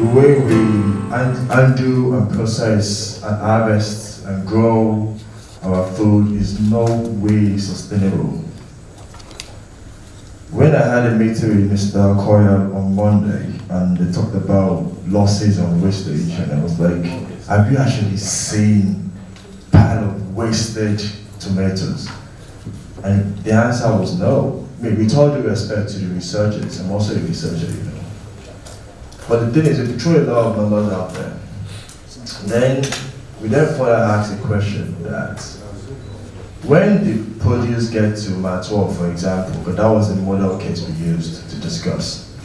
the way we undo and process and harvest and grow our food is no way sustainable. When I had a meeting with Mr. Koya on Monday and they talked about losses and wastage, and I was like, have you actually seen a pile of wasted tomatoes? And the answer was no. I mean, with all due respect to the researchers, I'm also a researcher, you know. But the thing is, if you throw a lot of numbers out there, then we then further ask the question that when the produce get to Matua, for example, but that was the model case we used to discuss.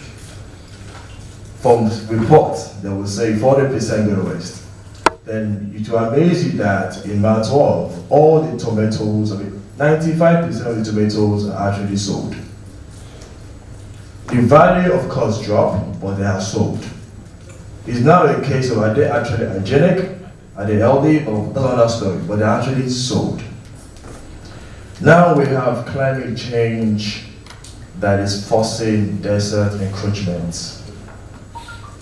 From reports, they will say 40% go to waste. Then it will amaze you that in Matua, all the tomatoes, 95% of the tomatoes are actually sold. The value, of course, dropped, but they are sold. It's now a case of are they actually hygienic, are they healthy, or that's another story, but they're actually sold. Now we have climate change that is forcing desert encroachment,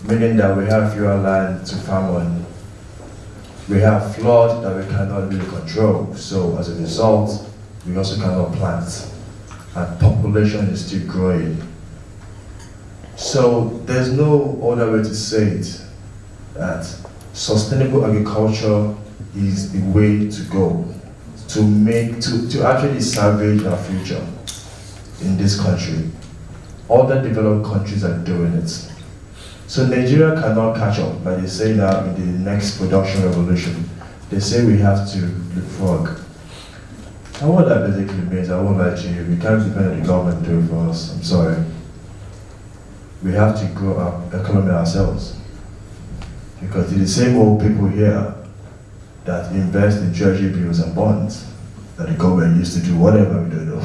meaning that we have fewer land to farm on. We have flood that we cannot really control, so as a result, we also cannot plant, and population is still growing. So there's no other way to say it, that sustainable agriculture is the way to go to actually salvage our future in this country. Other developed countries are doing it. So Nigeria cannot catch up, like they say now in the next production revolution. They say we have to leapfrog. And what that basically means, I won't lie to you, we can't depend on the government to do it for us, I'm sorry. We have to grow our economy ourselves. Because it's the same old people here that invest in treasury bills and bonds that the government used to do whatever we don't know.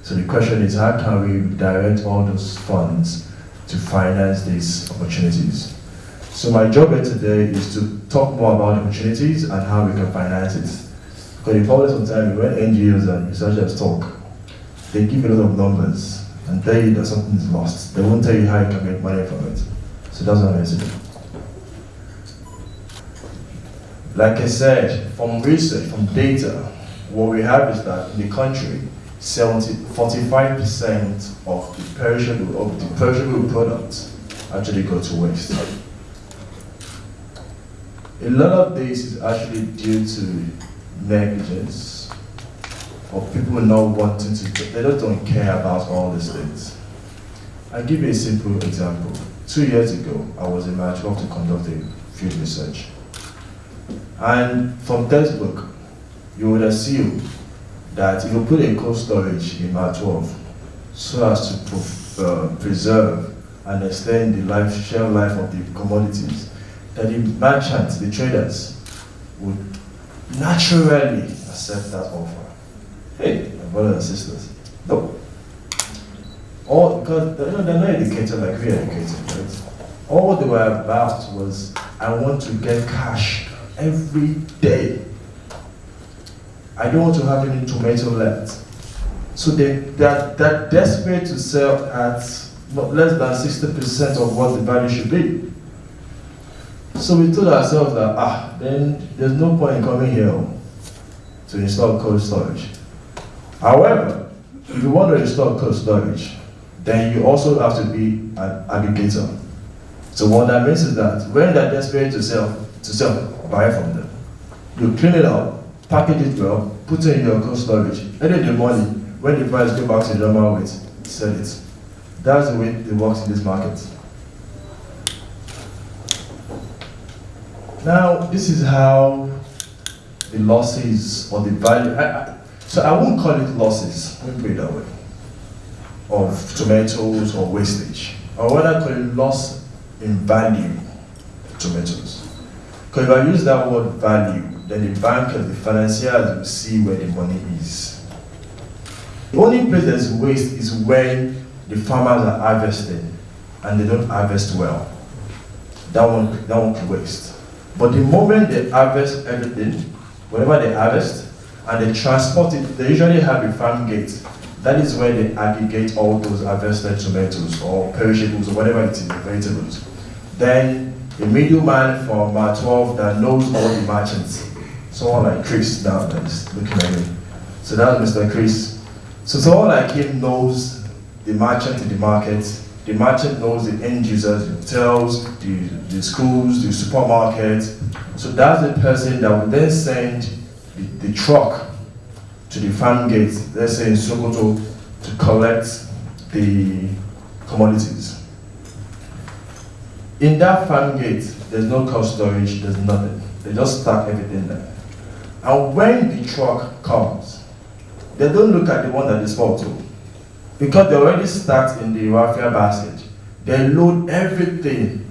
So the question is, how can we direct all those funds to finance these opportunities? So my job here today is to talk more about opportunities and how we can finance it. Because the problem sometimes when NGOs and researchers talk, they give a lot of numbers and tell you that something is lost. They won't tell you how you can make money from it. So that's what I'm saying. Like I said, from research, from data, what we have is that in the country, 45% of the perishable products actually go to waste. A lot of this is actually due to negligence, or people not wanting to, they just don't care about all these things. I'll give you a simple example. 2 years ago, I was in Matua to conduct a field research. And from textbook, you would assume that if you put a cold storage in Matua so as to preserve and extend the shelf life of the commodities, that the merchants, the traders, would naturally accept that offer. Hey, my brothers and sisters, no. All because they're not educated like we are educated, right? All they were about was, I want to get cash every day. I don't want to have any tomato left. So they're desperate to sell at less than 60% of what the value should be. So we told ourselves that, then there's no point in coming here to install cold storage. However, if you want to install cold storage, then you also have to be an aggregator. So what that means is that when they're desperate to sell, buy from them. You clean it up, package it well, put it in your cold storage, and then the money, when the price goes back to the normal weight, sell it. That's the way it works in this market. Now, this is how the losses or the value, so I won't call it losses, let me put it that way, of tomatoes or wastage. Or what I call it loss in value of tomatoes. Because if I use that word value, then the bankers, the financiers will see where the money is. The only place there's waste is when the farmers are harvesting and they don't harvest well. That won't be waste. But the moment they harvest everything, whatever they harvest, and they transport it, they usually have a farm gate. That is where they aggregate all those harvested tomatoes or perishables or whatever it is, vegetables. Then a middleman from Mar 12 that knows all the merchants. Someone like Chris now that is looking at me. So that's Mr. Chris. So someone like him knows the merchant in the market. The merchant knows the end users, the hotels, the schools, the supermarkets. So that's the person that will then send the truck to the farm gate, let's say in Sokoto, to collect the commodities. In that farm gate, there's no cold storage, there's nothing. They just stack everything there. And when the truck comes, they don't look at the one that is spoiled to. Because they already stacked in the welfare basket. They load everything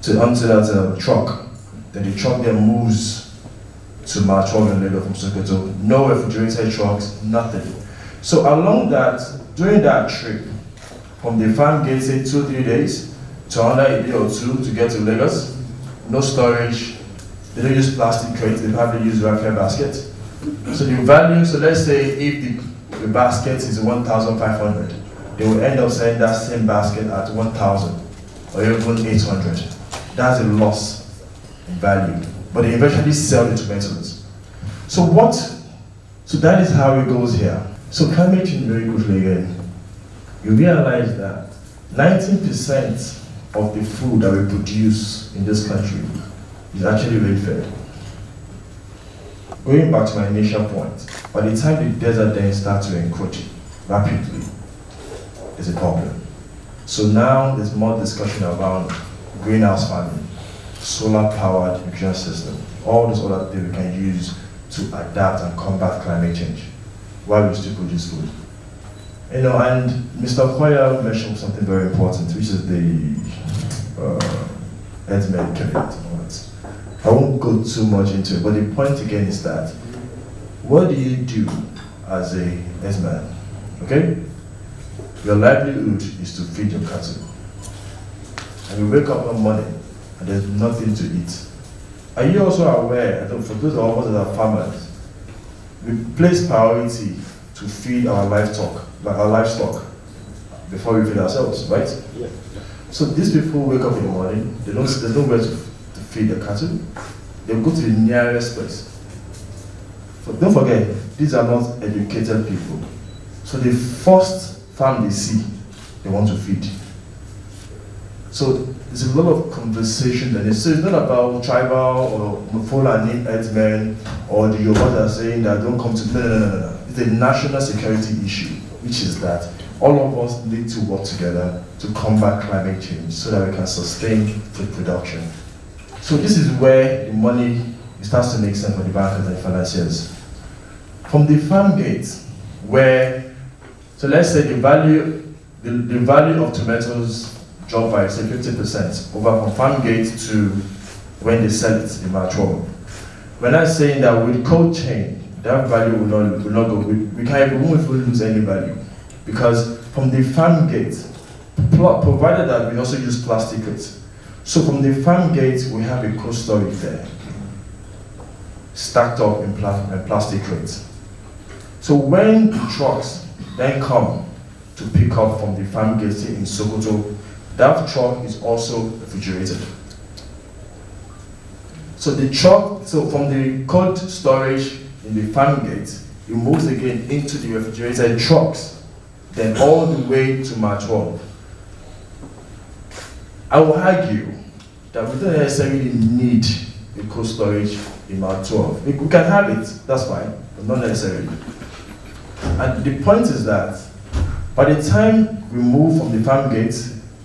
onto that truck. Then the truck then moves to Mar 12 and later from Sokoto. No refrigerated trucks, nothing. So along that, during that trip, from the farm gate, say 2-3 days, to another a day or two to get to Lagos, no storage, they don't use plastic crates, they probably use welfare basket. So the value, so let's say if the basket is 1,500, they will end up selling that same basket at 1,000 or even 800. That's a loss in value. But they eventually sell the tomatoes. So that is how it goes here. So climate change very quickly again. You realize that 19% of the food that we produce in this country is actually rain-fed. Going back to my initial point, by the time the desert then starts to encroach rapidly, it's a problem. So now there's more discussion about greenhouse farming, solar-powered nutrient system, all those other things we can use to adapt and combat climate change while we still produce food. You know, and Mr. Koya mentioned something very important, which is the herdsmen credit. I won't go too much into it, but the point again is that what do you do as a herdsman? Okay? Your livelihood is to feed your cattle. And you wake up one morning and there's nothing to eat. Are you also aware that for those of us that are farmers, we place priority to feed our livestock before we feed ourselves, right? Yeah. So these people wake up in the morning, there's nowhere to feed the cattle. They go to the nearest place. But don't forget, these are not educated people. So the first farm they see, they want to feed. So there's a lot of conversation that is. So it's not about tribal or Fulani herdsmen or the Yorubas that are saying that don't come to. No. It's a national security issue, which is that all of us need to work together to combat climate change so that we can sustain food production. So this is where the money starts to make sense for the bankers and financiers. From the farm gate, so let's say the value of tomatoes drop by say 50% over from farm gate to when they sell it in Mar 12. We're not saying that with cold chain, that value will not go. We can't even lose any value. Because from the farm gate, provided that we also use plastic crates. So from the farm gate, we have a cold storage there, stacked up in plastic crates. So when the trucks then come to pick up from the farm gate in Sokoto, that truck is also refrigerated. So the truck, from the cold storage in the farm gate, it moves again into the refrigerated trucks, then all the way to Mar 12. I will argue that we don't necessarily need a cold storage in Mar 12. We can have it, that's fine, but not necessarily. And the point is that by the time we move from the farm gate,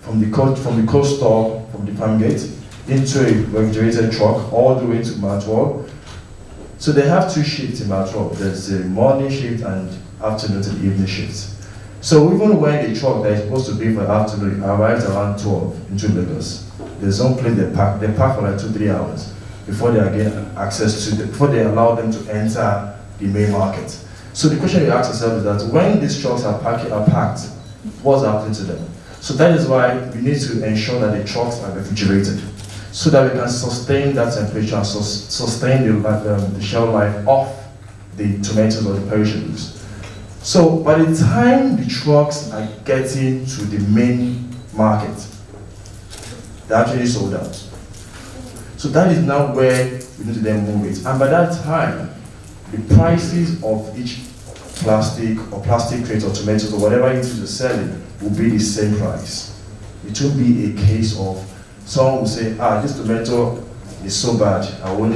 from the cold store, from the farm gate, into a refrigerated truck, all the way to Mar 12, so they have two shifts in Mar 12. There's a morning shift and afternoon to the evening shift. So even when the truck that is supposed to be for afternoon arrives around 12 into Lagos, there's some place they park for like 2-3 hours before they before they allow them to enter the main market. So the question you ask yourself is that when these trucks are packed, what's happening to them? So that is why we need to ensure that the trucks are refrigerated, so that we can sustain that temperature and sustain the shelf life of the tomatoes or the perishables. So by the time the trucks are getting to the main market, They actually sold out. So that is now where we need to then move it. And by that time, the prices of each plastic or plastic crate or tomatoes or whatever it is you're selling will be the same price. It won't be a case of someone will say, this tomato is so bad, I will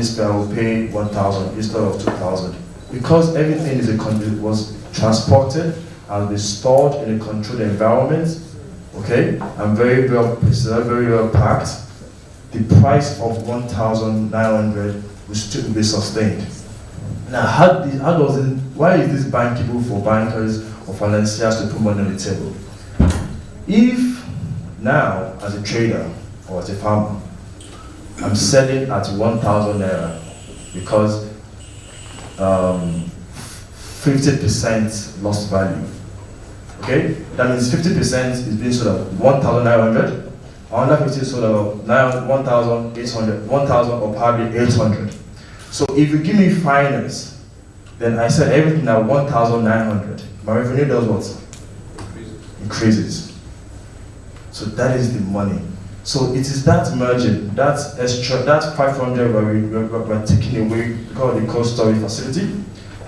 pay 1,000 instead of 2,000. Because everything was transported and was stored in a controlled environment, okay, and very well preserved, very well packed, the price of 1,900 will still be sustained. Now, why is this bankable for bankers or financiers to put money on the table? If now, as a trader or as a farmer, I'm selling at 1,000 naira because 50% lost value. Okay? That means 50% is being sold at 1,900, another 50 is sold at 1,800, 1,000 or probably 800. So if you give me finance, then I sell everything at 1,900. My revenue does what? Increases. So that is the money. So it is that margin, that extra, that 500 we're taking away because of the cold storage facility.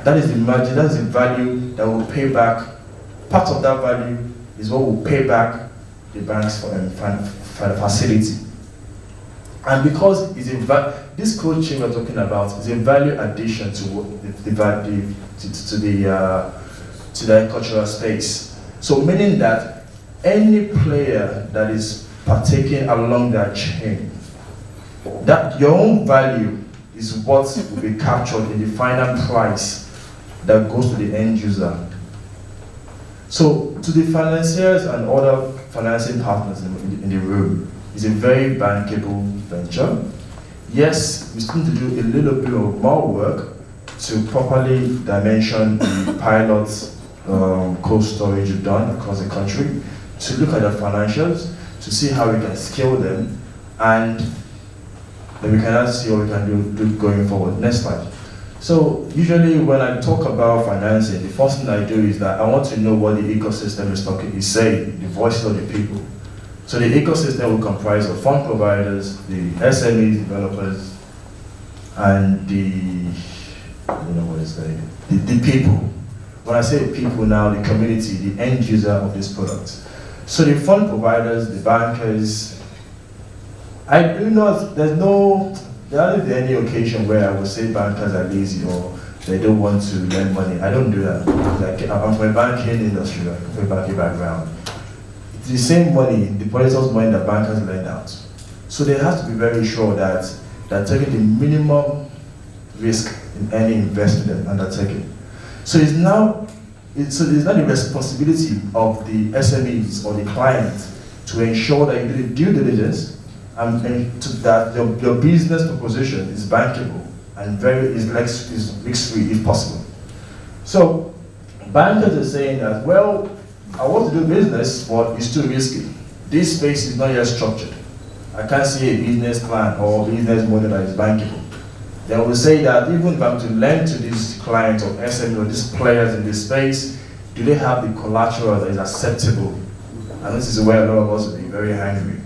That is the margin, that is the value that will pay back. Part of that value is what will pay back the banks for the facility. And because it's this cold chain we're talking about is a value addition to the agricultural space. So meaning that any player that is partaking along that chain, that your own value is what will be captured in the final price that goes to the end user. So to the financiers and other financing partners in the room, it's a very bankable venture. Yes, we still need to do a little bit of more work to properly dimension the pilot cold storage we've done across the country, to look at the financials, to see how we can scale them, and then we can see what we can do going forward. Next slide. So usually when I talk about financing, the first thing I do is that I want to know what the ecosystem is saying, the voices of the people. So the ecosystem will comprise of fund providers, the SMEs, developers, and the people. When I say people now, the community, the end user of this product. So the fund providers, the bankers, I do not, there hasn't been any occasion where I would say bankers are lazy or they don't want to lend money. I don't do that. Like, I'm from a banking industry, like from a banking background. It's the same money, the depositors' money that bankers lend out. So they have to be very sure that they're taking the minimum risk in any investment they're undertaking. So it's not the responsibility of the SMEs or the client to ensure that you do the due diligence and that your business proposition is bankable and is risk-free if possible. So bankers are saying that, well, I want to do business, but it's too risky. This space is not yet structured. I can't see a business plan or business model that is bankable. They will say that even if I'm to lend to these clients or SME or these players in this space, do they have the collateral that is acceptable? And this is where a lot of us will be very angry.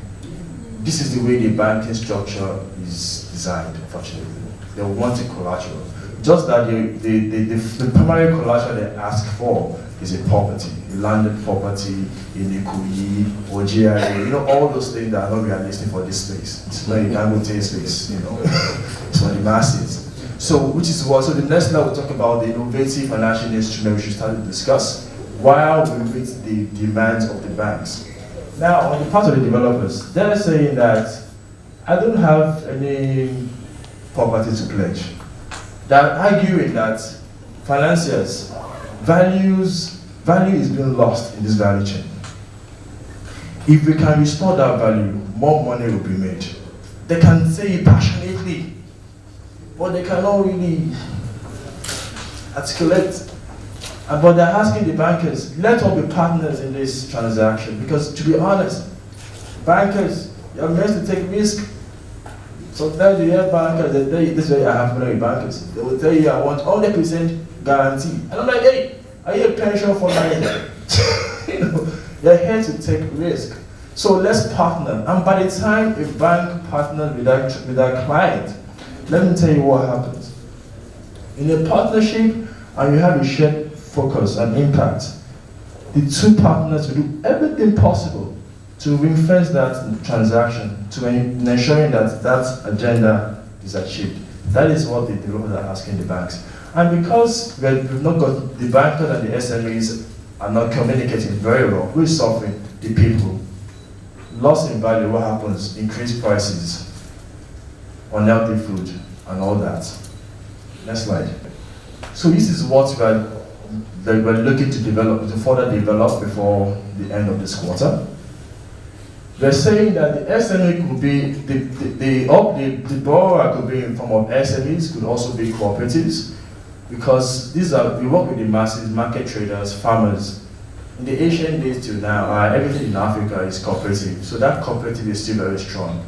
This is the way the banking structure is designed, unfortunately. They want a collateral. Just that the primary collateral they ask for is a property, a landed property in Ikeja or GRA, all those things that are not realistic for this space. It's not a Dangote space, it's for the masses. So, so the next slide we'll talk about the innovative financial instrument we should start to discuss while we meet the demands of the banks. Now, on the part of the developers, they're saying that I don't have any property to pledge. They're arguing that financiers, value is being lost in this value chain. If we can restore that value, more money will be made. They can say it passionately, but they cannot really articulate. But they're asking the bankers, let us be partners in this transaction, because to be honest, bankers, you're meant to take risk. Sometimes you hear bankers, they tell you, this way I have many bankers, they will tell you, I want 100% guarantee. And I'm like, hey, are you a pension fund manager? You're here to take risk. So let's partner. And by the time a bank partners with that client, let me tell you what happens. In a partnership, and you have a shared focus and impact, the two partners will do everything possible to ring-fence that transaction, to ensuring that that agenda is achieved. That is what the developers are asking the banks. And because we've not got the bankers and the SMEs are not communicating very well, we're suffering, the people. Loss in value, what happens? Increased prices, unhealthy food, and all that. Next slide. So this is what we're looking to develop, to further develop before the end of this quarter. We're saying that the SME could be, the borrower could be in form of SMEs, could also be cooperatives, because we work with the masses, market traders, farmers. In the ancient days till now, everything in Africa is cooperative, so that cooperative is still very strong.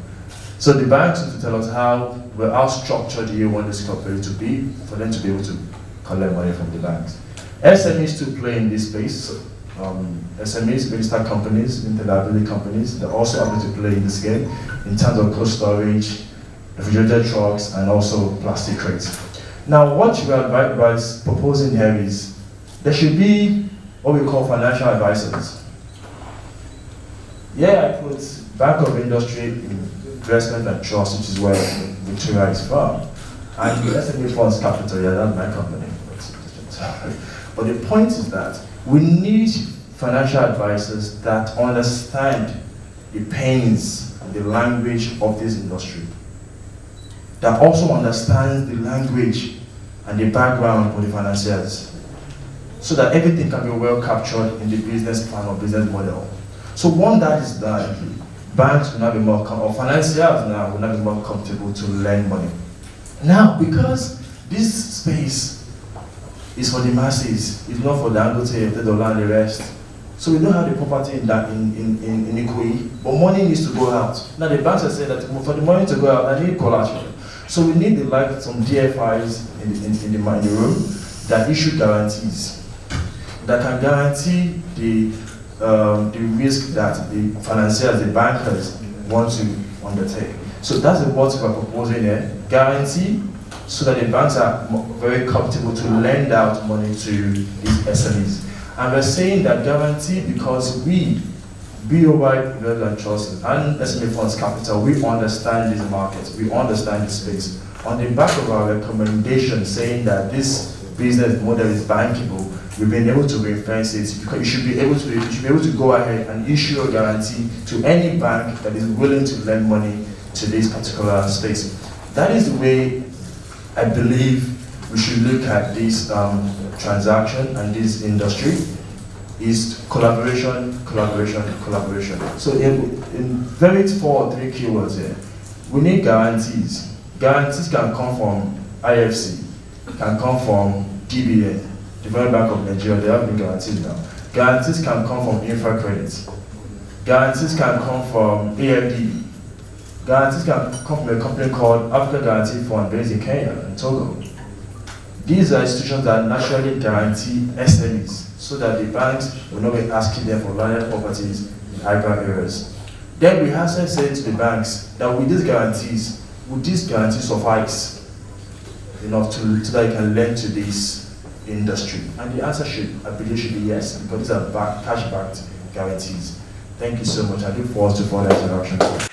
So the banks need to tell us how structured do you want this cooperative to be for them to be able to collect money from the banks. SMEs to play in this space. SMEs, registered companies, interliability companies, they're also able to play in this game in terms of cold storage, refrigerated trucks, and also plastic crates. Now, what we are proposing here is there should be what we call financial advisors. Yeah, I put Bank of Industry, Investment and Trust, which is where Victoria is from, and the SME Funds Capital, yeah, that's my company. But the point is that we need financial advisors that understand the pains and the language of this industry, that also understands the language and the background of the financiers, so that everything can be well captured in the business plan or business model. So once that is done, banks will now be more, or financiers now will now be more comfortable to lend money. Now, because this space is for the masses, it's not for the Dangote, the dollar, and the rest. So we don't have the property in Ikeja, but money needs to go out. Now the banks are saying that for the money to go out, I need collateral. So we need some DFIs in the room that issue guarantees, that can guarantee the risk that the financiers, the bankers, want to undertake. So that's what we're proposing here, guarantee, so that the banks are very comfortable to lend out money to these SMEs. And we're saying that guarantee because we, BOY Investment and Trust and SME Funds Capital, we understand these markets, we understand this space. On the back of our recommendation saying that this business model is bankable, we've been able to ring-fence it. You should be able to go ahead and issue a guarantee to any bank that is willing to lend money to this particular space. That is the way I believe we should look at this transaction and this industry, is collaboration, collaboration, collaboration. So in very 4 or 3 keywords here, we need guarantees. Guarantees can come from IFC, can come from DBN, Development Bank of Nigeria, they have been guaranteed now. Guarantees can come from infra credits. Guarantees can come from AFDB. Guarantees can come from a company called African Guarantee Fund based in Kenya and Togo. These are institutions that naturally guarantee SMEs so that the banks will not be asking them for landed properties in urban areas. Then we have said to the banks that with these guarantees, would these guarantees suffice enough so that you can lend to this industry? And the answer I believe should be yes, because these are cash-backed guarantees. Thank you so much. I look forward to further interaction.